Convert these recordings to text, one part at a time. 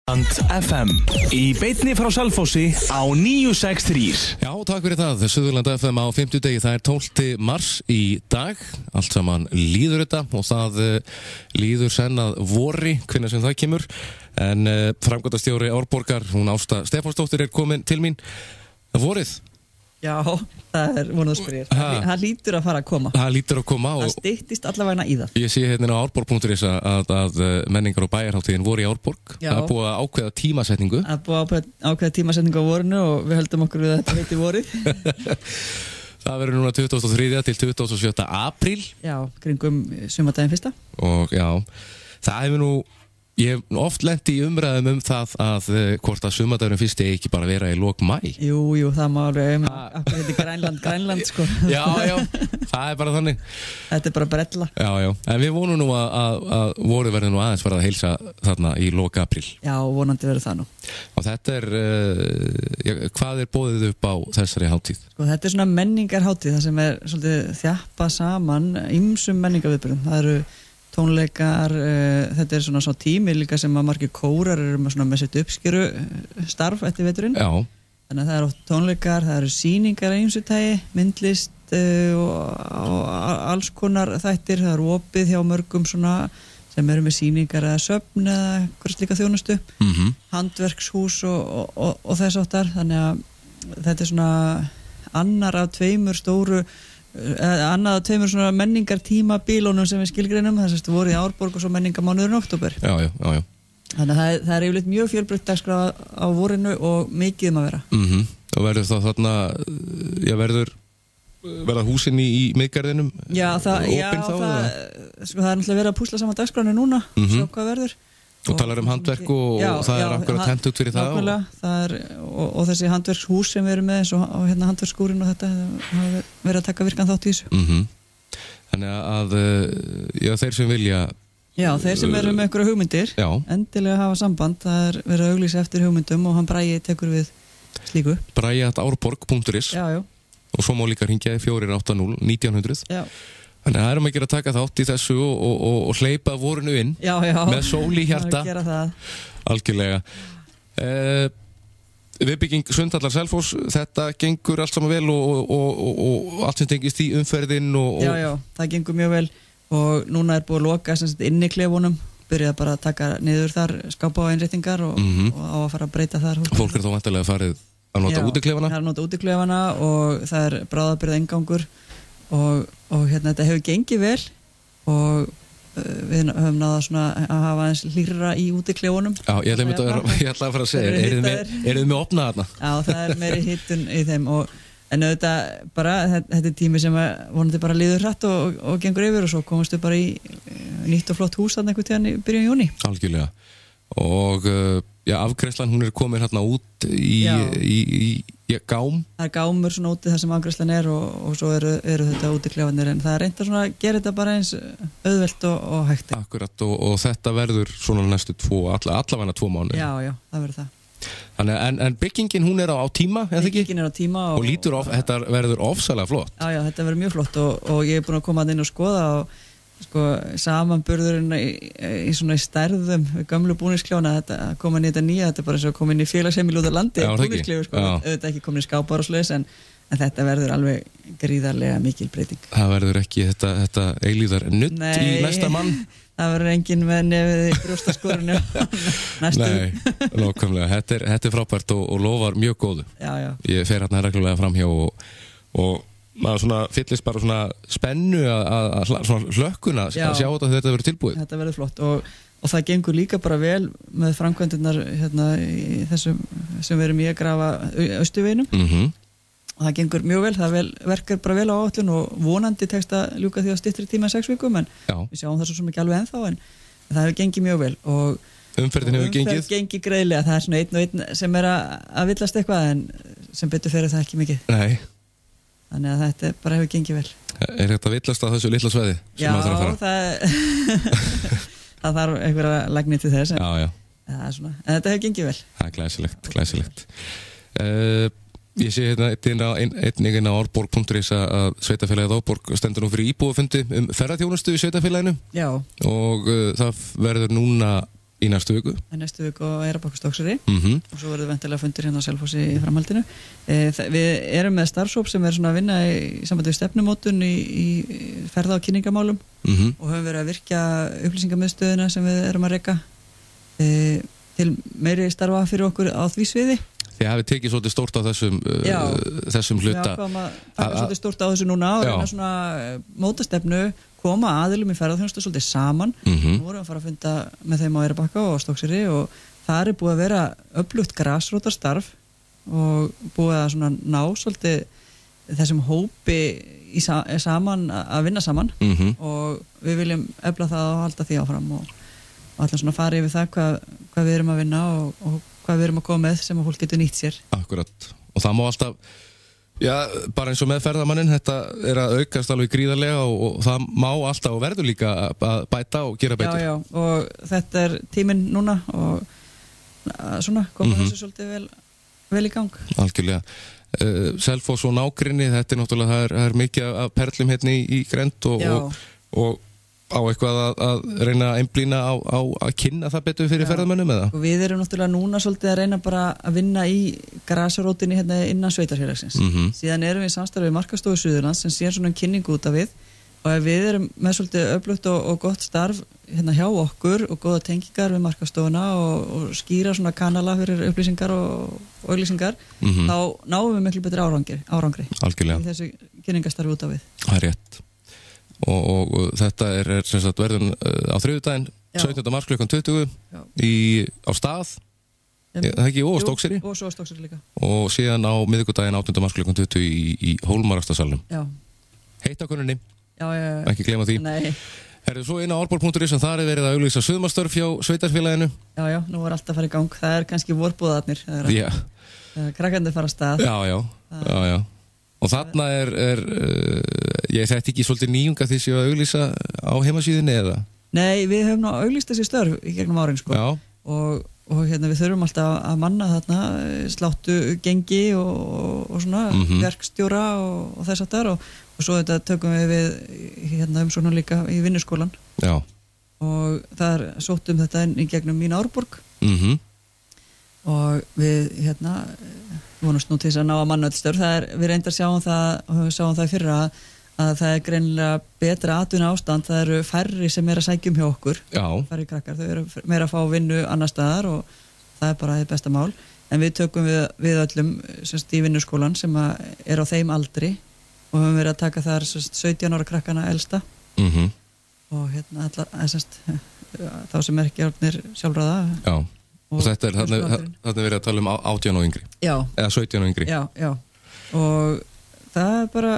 FM í beinni frá Selfossi á 963. Já, takk fyrir það. Suðurland FM á 50 degi. Það er 12. mars í dag. Allt saman líður þetta og það líður senn að vori, hvenær sem það kemur. En framkvæmdastjóri Árborgar, hún Ásta Stefánsdóttir, er komin til mín. Vorið. Já, það er vonuð spyrir. Það lítur að fara að koma. Það lítur að koma. Það styttist allavega í það. Ég sé hérna á árborg.is að menningar- og bæjarhátíðin voru í Árborg. Já. Það er búið að ákveða tímasetningu. Það er búið að ákveða tímasetningu á vorinu og við höldum okkur við að þetta heiti vorið. Það verður núna 23. til 27. apríl. Já, kringum sumardaginn fyrsta. Og já, það hefur nú... Ég hef oft lent í umræðum það að hvort að sumardagurinn fyrsti ekki bara vera í lok maí. Jú, það má alveg akkur heiti Grænland sko. Já, það er bara þannig. Þetta er bara brella. Já, en við vonum nú að vorið verður nú aðeins farið að heilsa þarna í lok apríl. Já, vonandi verður það nú. Og þetta er, hvað er boðið upp á þessari hátíð? Sko, þetta er svona menningarhátíð, það sem er svolítið þjappað saman ýmsum menningarviðburðum. Það eru tónleikar, þetta er svona svo tími líka sem að margir kórar eru með sitt uppskeru starf eftir veturinn. Já. Þannig að það eru oft tónleikar, það eru sýningar af ýmsu tagi, myndlist og alls konar þættir. Það eru opið hjá mörgum svona sem eru með sýningar eða söfn eða hversu líka þjónustu, handverkshús og þess áttar. Þannig að þetta er svona annar af tveimur svona menningartímabílunum sem við skilgreinum. Það sérstu voru í Árborg og svo menningarmánuðurinn október. Já. Þannig að það er yfirleitt mjög fjölbreytt dagskrá á vorinu og mikið að vera. Og verður það þarna, verða húsin í miðgarðinum? Já, það er náttúrulega verið að púsla saman dagskránu núna, sjá hvað verður. Og talar handverk og það er akkurat hent út fyrir það. Og þessi handverkshús sem við erum með eins og hérna handverksskúrin og þetta hafa verið að taka virkan þátt í þessu. Þannig að þeir sem vilja... Já, þeir sem eru með einhverja hugmyndir, endilega hafa samband. Það er verið að auglýsa eftir hugmyndum og hann Bragi tekur við slíku. Bragi@árborg.is. Já. Og svo má líka hringja 480-1900. Já. Þannig að það erum að taka þátt í þessu og hleypa vorinu inn. Já. Með sól í hjarta. Það er að gera það. Algjörlega. Viðbygging Sundhallar Selfoss, þetta gengur allt saman vel og allt sem tengist í umferðin og... Já, það gengur mjög vel og núna er búið að loka inni klefunum, byrjaði bara að taka niður þar skápa á einréttingar og á að fara að breyta þar. Fólk er þá væntanlega farið að nota útiklefana? Já, það er að nota útiklefana og það er bráðabirgða inngangur og hérna þetta hefur gengið vel og við höfum náða svona að hafa eins hlýrra í útiklefunum. Já, ég ætla að fara að segja, eru þið með opnað þarna? Já, það er meiri hittun í þeim en auðvitað bara, þetta er tími sem vonandi bara líður hratt og gengur yfir og svo komumst við bara í nýtt og flott hús þarna einhvern tíðan í byrjun júní. Algjörlega. Og afgreiðslan hún er komin hérna út í gám. Það er gámur svona úti þar sem afgreiðslan er og svo eru þetta útiklefanir en það er reynt að gera þetta bara eins auðvelt og hægt. Akkurat og þetta verður svona næstu allavega 2 mánuði. Já, það verður það. Þannig en byggingin hún er á tíma, eða ekki? Byggingin er á tíma og lítur þetta verður ofsalega flott. Já, þetta verður mjög flott og ég er búin að koma inn og skoða og samanburðurinn í svona stærðum við gömlu búningsklefana, þetta komin í þetta nýja, þetta er bara eins og komin í félagsheimili út á landi búningsklefu, auðvitað ekki komin í skápar og svoleiðis en þetta verður alveg gríðarlega mikil breyting. Það verður ekki þetta eilíðar nudd í næsta mann. Það verður enginn með nefið í brjóstaskorinu næstu. Nei, nákvæmlega, þetta er frábært og lofar mjög góðu. Já. Ég fer hérna reglulega framhjá og maður svona fyllist bara svona spennu að svona hlökkuna að sjá þetta verður tilbúið. Þetta verður flott og það gengur líka bara vel með framkvæmdirnar hérna í þessum sem við erum í að grafa Austurveginum. Og það gengur mjög vel, það verkar bara vel á áætlun og vonandi tekst að ljúka því á styttri tíma en 6 vikum en við sjáum það svo ekki alveg ennþá en það hefur gengið mjög vel og umferðin hefur gengið? Umferð gengið greiðlega, það er svona einn og einn sem er að villast eitthvað en sem betur fyrir það ekki mikið. Nei. Þannig að þetta bara hefur gengið vel. Er þetta villast á þessu litla sveiði? Já, það þarf einhverja lagni til þess en, en þetta hefur gengið vel. Það er glæsilegt. Ég sé hérna einnig inn á árborg.is að sveitafélagið Árborg stendur nú fyrir íbúafundi ferðaþjónustu í sveitafélaginu. Já. Og það verður núna Í næstu viku? Í næstu viku á Eyrarbakka Stokkseyri og svo verður væntanlega fundur hérna á Selfossi í framhaldinu. Við erum með starfshóp sem er svona að vinna í sambandi við stefnumótun í ferða- og kynningamálum og höfum verið að virkja upplýsingamiðstöðina sem við erum að reka til meiri starfa fyrir okkur á því sviði. Þið hafið tekið svolítið stórt á þessum hluta. Já, koma svolítið stórt á þessu núna og reyna svona mótastefnu, koma aðilum í ferðarþjónustu svolítið saman. Nú vorum við að fara að funda með þeim á Eyrarbakka og Stokkseyri og það er búið að vera öflugt grasrótarstarf og búið að svona ná svolítið þessum hópi saman að vinna saman og við viljum efla það og halda því áfram og allir svona fara yfir það hvað við erum að vinna og hvað við erum að koma með sem að fólk getur nýtt sér. Akkurat. Og það má alltaf, bara eins og með ferðamannin, þetta er að aukast alveg gríðarlega og það má alltaf og verður líka að bæta og gera betur. Já, og þetta er tíminn núna og svona koma þessu svolítið vel í gang. Algjörlega. Selfoss og nágrinni, þetta er náttúrulega, það er mikið af perlum hérna í grennd og á eitthvað að reyna að einblína á að kynna það betur fyrir ferðamönnum eða? Og við erum náttúrulega núna svolítið að reyna bara að vinna í grasrótinni hérna innan sveitarfélagsins. Síðan erum við í samstarfi við Markaðsstofu Suðurlands sem sér svona kynningu út af við og við erum með svolítið öflugt og gott starf hérna hjá okkur og góða tengingar við Markaðsstofuna og skýra svona kanala fyrir upplýsingar og auglýsingar, þá náum við miklu betri árangri Algjörlega. Í þessu kynningastarfi út af við. Það er rétt. Og þetta er sem sagt verðun á þriðjudaginn 17. mars klukkan 20 á stað það ekki, og Stokkseyri og svo Stokkseyri líka og síðan á miðvikudaginn 18. mars klukkan 20 í Hólmarastasalnum. Heita konunni, ekki gleyma því. Herðu svo inn á árborg.is en þar er verið að auglýsa sumarstörf hjá sveitarfélaginu. Já, nú er alltaf að fara í gang. Það er kannski vorbúðarnir krakkandi fara að stað. Já. Og þarna ég þekkt ekki svolítið nýjunga því séu að auglýsa á heimasíðinni eða? Nei, við höfum nú auglýst þessi störf í gegnum árin sko. Og hérna við þurfum alltaf að manna þarna sláttu gengi og svona verkstjóra og þess að þar og svo þetta tökum við hérna umsóknum líka í vinnuskólan. Og þar sóttum þetta inn í gegnum Mín Árborg og við hérna vonumst nú til þess að ná að manna öll störf. Við reyndar sjáum það í fyrra að það er greinilega betra atvinna ástand, það eru færri sem er að sækjum hjá okkur, færri krakkar, þau eru meira að fá vinnu annar staðar og það er bara það besta mál, en við tökum við öllum í vinnuskólan sem er á þeim aldri og höfum verið að taka þar 17 ára krakkana elsta og hérna þá sem er ekki orðnir sjálfráða. Og þetta er þarna verið að tala um 18 og yngri eða 17 og yngri. Já, og það er bara,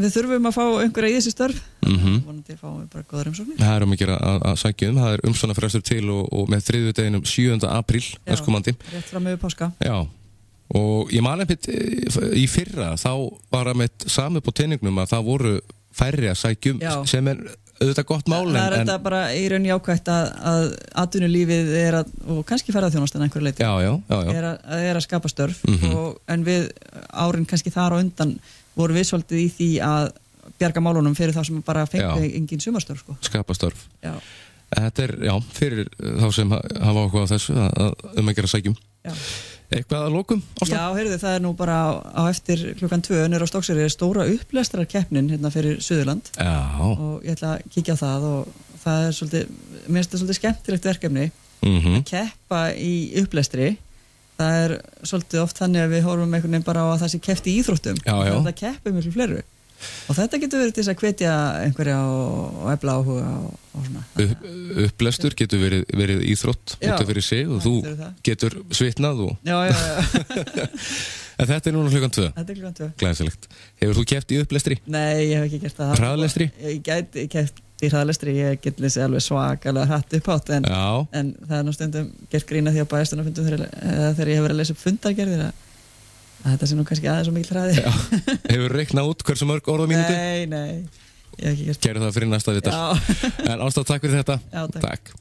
við þurfum að fá einhverja í þessi störf vonandi fáum við bara góðar umsóknir. Það er mikið að sækja það er umsóknarfrestur til og með þriðjudeginum 7. apríl næstkomandi. Rétt fram yfir páska. Já, og ég man einmitt í fyrra þá var að með sami på teiningnum að það voru færri að sækjum sem er auðvitað gott mál. Það er þetta bara í raun jákvætt að atvinnulífið og kannski ferðarþjónustan einhverju leyti er að skapa störf en við árin kannski þar á undan voru við svolítið í því að bjarga málunum fyrir þá sem bara fengi engin sumarstörf sko. Skapa störf. Þetta er, fyrir þá sem hafa okkur á þessu að gera sækjum. Eitthvað að lokum ástæð? Já, heyrðu, það er nú bara á eftir klukkan 2 niður á Stokkseyri stóra upplestrarkeppnin hérna fyrir Suðurland og ég ætla að kíkja á það og það er svolítið, mér finnst það svolítið skemmtilegt verkefni að keppa í upplestri. Það er svolítið oft þannig að við horfum einhvern veginn bara á að það sé keppt í íþróttum og það keppum miklu fleiru og þetta getur verið til þess að hvetja einhverja og efla áhuga og svona. Upplestur getur verið íþrótt út af fyrir sig og þú getur svitnað og en þetta er núna klukkan 2. Þetta er klukkan 2. Glæsilegt. Hefur þú keppt í upplestri? Nei, ég hef ekki gert það. Hraðlestri? Ég gæti keppt í hraðlestri, ég get lesið alveg svakalega hratt upp átt en það er nú stundum gert grína því á bæjarstjórnarfundum þegar ég hef verið að lesa upp fundargerðir að þetta sé nú kannski aðeins svo mikil hraði. Hefur reiknað út hversu mörg orð á mínútu? Nei, ég hef ekki gert það. Gerðu það fyrir næsta vitar. En Ásta, takk fyrir þetta. Já, takk.